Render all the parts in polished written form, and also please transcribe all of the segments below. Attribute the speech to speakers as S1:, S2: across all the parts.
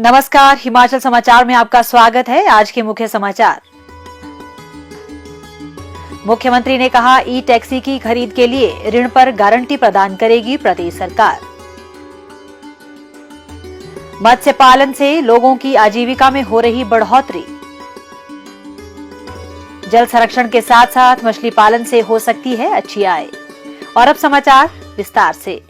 S1: नमस्कार, हिमाचल समाचार में आपका स्वागत है। आज के मुख्य समाचार। मुख्यमंत्री ने कहा, ई टैक्सी की खरीद के लिए ऋण पर गारंटी प्रदान करेगी प्रदेश सरकार। मत्स्य पालन से लोगों की आजीविका में हो रही बढ़ोतरी। जल संरक्षण के साथ साथ मछली पालन से हो सकती है अच्छी आय। और अब समाचार विस्तार से।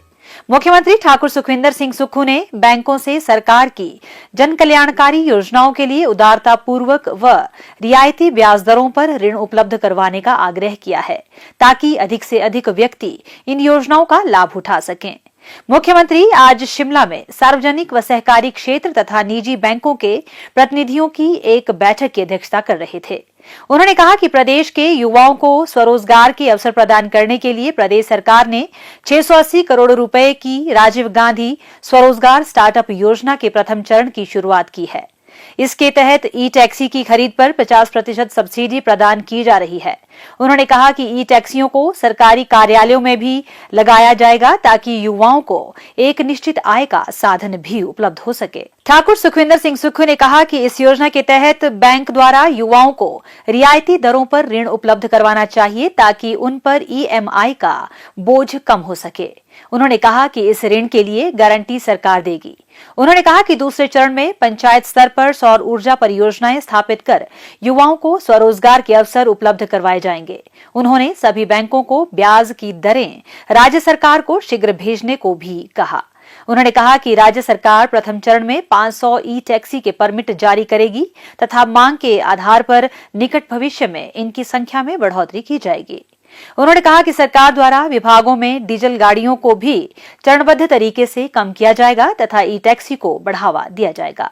S1: मुख्यमंत्री ठाकुर सुखविंदर सिंह सुक्खू ने बैंकों से सरकार की जन कल्याणकारी योजनाओं के लिए उदारतापूर्वक व रियायती ब्याज दरों पर ऋण उपलब्ध करवाने का आग्रह किया है, ताकि अधिक से अधिक व्यक्ति इन योजनाओं का लाभ उठा सकें। मुख्यमंत्री आज शिमला में सार्वजनिक व सहकारी क्षेत्र तथा निजी बैंकों के प्रतिनिधियों की एक बैठक की अध्यक्षता कर रहे थे। उन्होंने कहा कि प्रदेश के युवाओं को स्वरोजगार के अवसर प्रदान करने के लिए प्रदेश सरकार ने 680 करोड़ रुपए की राजीव गांधी स्वरोजगार स्टार्टअप योजना के प्रथम चरण की शुरुआत की है। इसके तहत ई टैक्सी की खरीद पर 50% सब्सिडी प्रदान की जा रही है। उन्होंने कहा कि ई टैक्सियों को सरकारी कार्यालयों में भी लगाया जाएगा, ताकि युवाओं को एक निश्चित आय का साधन भी उपलब्ध हो सके। ठाकुर सुखविंदर सिंह सुक्खू ने कहा कि इस योजना के तहत बैंक द्वारा युवाओं को रियायती दरों पर ऋण उपलब्ध करवाना चाहिए, ताकि उन पर ईएमआई का बोझ कम हो सके। उन्होंने कहा कि इस ऋण के लिए गारंटी सरकार देगी। उन्होंने कहा कि दूसरे चरण में पंचायत स्तर पर सौर ऊर्जा परियोजनाएं स्थापित कर युवाओं को स्वरोजगार के अवसर उपलब्ध करवाए जाएंगे। उन्होंने सभी बैंकों को ब्याज की दरें राज्य सरकार को शीघ्र भेजने को भी कहा। उन्होंने कहा कि राज्य सरकार प्रथम चरण में 500 ई टैक्सी के परमिट जारी करेगी तथा मांग के आधार पर निकट भविष्य में इनकी संख्या में बढ़ोतरी की जाएगी। उन्होंने कहा कि सरकार द्वारा विभागों में डीजल गाड़ियों को भी चरणबद्ध तरीके से कम किया जाएगा तथा ई टैक्सी को बढ़ावा दिया जाएगा।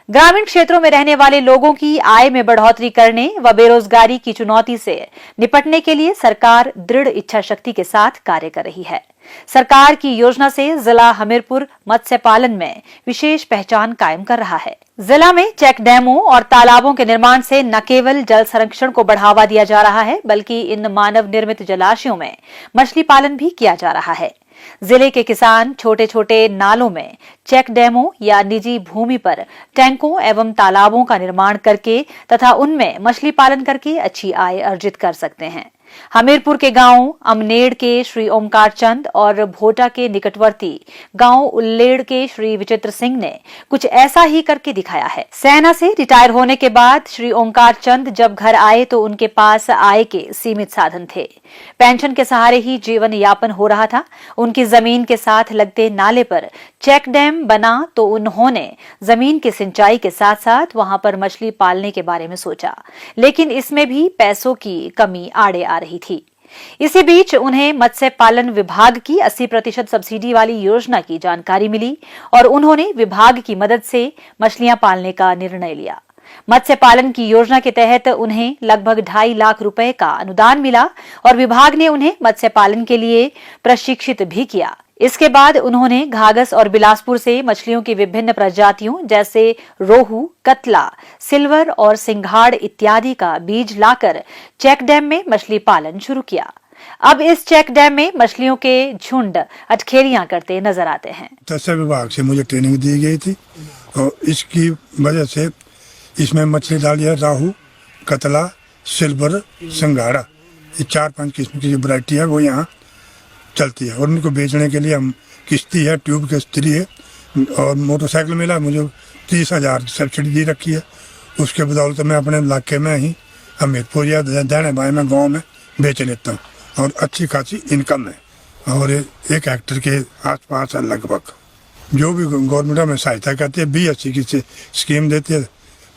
S1: ग्रामीण क्षेत्रों में रहने वाले लोगों की आय में बढ़ोतरी करने व बेरोजगारी की चुनौती से निपटने के लिए सरकार दृढ़ इच्छा शक्ति के साथ कार्य कर रही है। सरकार की योजना से जिला हमीरपुर मत्स्य पालन में विशेष पहचान कायम कर रहा है। जिला में चेक डैमों और तालाबों के निर्माण से न केवल जल संरक्षण को बढ़ावा दिया जा रहा है, बल्कि इन मानव निर्मित जलाशयों में मछली पालन भी किया जा रहा है। जिले के किसान छोटे छोटे नालों में चेक डैमों या निजी भूमि पर टैंकों एवं तालाबों का निर्माण करके तथा उनमें मछली पालन करके अच्छी आय अर्जित कर सकते हैं। हमीरपुर के गांव अमनेड़ के श्री ओमकार चंद और भोटा के निकटवर्ती गांव उल्लेड़ के श्री विचित्र सिंह ने कुछ ऐसा ही करके दिखाया है। सेना से रिटायर होने के बाद श्री ओमकार चंद जब घर आए तो उनके पास आय के सीमित साधन थे। पेंशन के सहारे ही जीवन यापन हो रहा था। उनकी जमीन के साथ लगते नाले पर चेक डैम बना तो उन्होंने जमीन की सिंचाई के साथ साथ वहां पर मछली पालने के बारे में सोचा, लेकिन इसमें भी पैसों की कमी आड़े आ रही थी। इसी बीच उन्हें मत्स्य पालन विभाग की 80% सब्सिडी वाली योजना की जानकारी मिली और उन्होंने विभाग की मदद से मछलियां पालने का निर्णय लिया। मत्स्य पालन की योजना के तहत उन्हें लगभग 2.5 लाख रुपए का अनुदान मिला और विभाग ने उन्हें मत्स्य पालन के लिए प्रशिक्षित भी किया। इसके बाद उन्होंने घाघस और बिलासपुर से मछलियों की विभिन्न प्रजातियों जैसे रोहू, कतला, सिल्वर और सिंघाड़ इत्यादि का बीज लाकर चेक डैम में मछली पालन शुरू किया। अब इस चेक डैम में मछलियों के झुंड अटखेलियां करते नजर आते हैं।
S2: मत्स्य विभाग से मुझे ट्रेनिंग दी गई थी और इसकी वजह से इसमें मछली डाली है राहू, कतला, सिल्वर, सिंघाड़ा, ये 4-5 किस्म की वैरायटी है वो यहाँ चलती है। और उनको बेचने के लिए हम किश्ती है, ट्यूब किश्ती है और मोटरसाइकिल मिला। मुझे 30,000 सब्सिडी दी रखी है। उसके बदौलत मैं अपने इलाके में ही हमीरपुर या दाने बाएँ में गाँव में बेच लेता हूँ और अच्छी खासी इनकम है। और 1 हेक्टर के आसपास है लगभग। जो भी गवर्नमेंट हमें सहायता करती है, BSC की स्कीम देती है,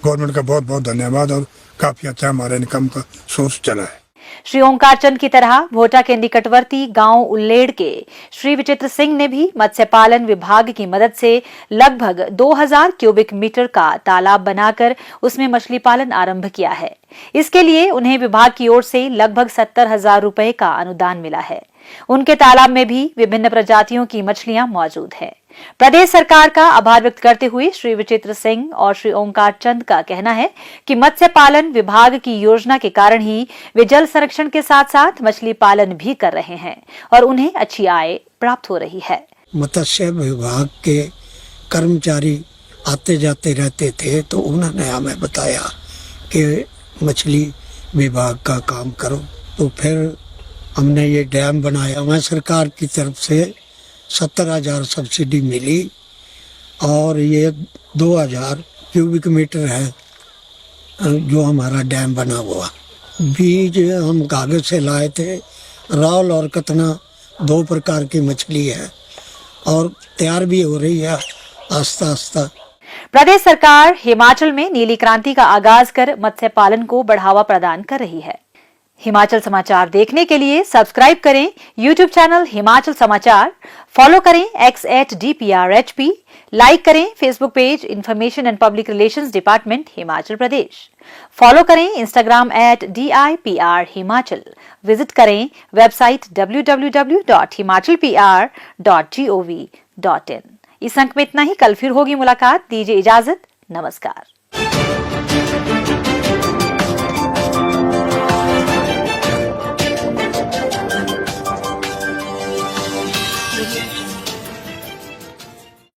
S2: गवर्नमेंट का बहुत बहुत धन्यवाद और काफी अच्छा हमारा इनकम का सोर्स चला है।
S1: श्री ओमकार चंद की तरह भोटा के निकटवर्ती गांव उल्लेड़ के श्री विचित्र सिंह ने भी मत्स्य पालन विभाग की मदद से लगभग 2000 क्यूबिक मीटर का तालाब बनाकर उसमें मछली पालन आरंभ किया है। इसके लिए उन्हें विभाग की ओर से लगभग 70,000 रुपए का अनुदान मिला है। उनके तालाब में भी विभिन्न प्रजातियों की मछलियां मौजूद है। प्रदेश सरकार का आभार व्यक्त करते हुए श्री विचित्र सिंह और श्री ओमकार चंद का कहना है कि मत्स्य पालन विभाग की योजना के कारण ही वे जल संरक्षण के साथ साथ मछली पालन भी कर रहे हैं और उन्हें अच्छी आय प्राप्त हो रही है।
S3: मत्स्य विभाग के कर्मचारी आते जाते रहते थे, तो उन्होंने हमें बताया कि मछली विभाग का काम करो। तो फिर हमने ये डैम बनाया। हमें सरकार की तरफ से 70,000 सब्सिडी मिली और ये 2,000 क्यूबिक मीटर है जो हमारा डैम बना हुआ। बीज हम कागज से लाए थे। रावल और कतना 2 प्रकार की मछली है और तैयार भी हो रही है आस्ता आस्ता।
S1: प्रदेश सरकार हिमाचल में नीली क्रांति का आगाज कर मत्स्य पालन को बढ़ावा प्रदान कर रही है। हिमाचल समाचार देखने के लिए सब्सक्राइब करें यूट्यूब चैनल हिमाचल समाचार, फॉलो करें x@DPRHP, लाइक करें Facebook page information and public relations department Himachal Pradesh, follow करें इंस्टाग्राम @DIPR हिमाचल, विजिट करें वेबसाइट www.himachalpr.gov.in। इस अंक में इतना ही। कल फिर होगी मुलाकात। दीजिए इजाजत। नमस्कार।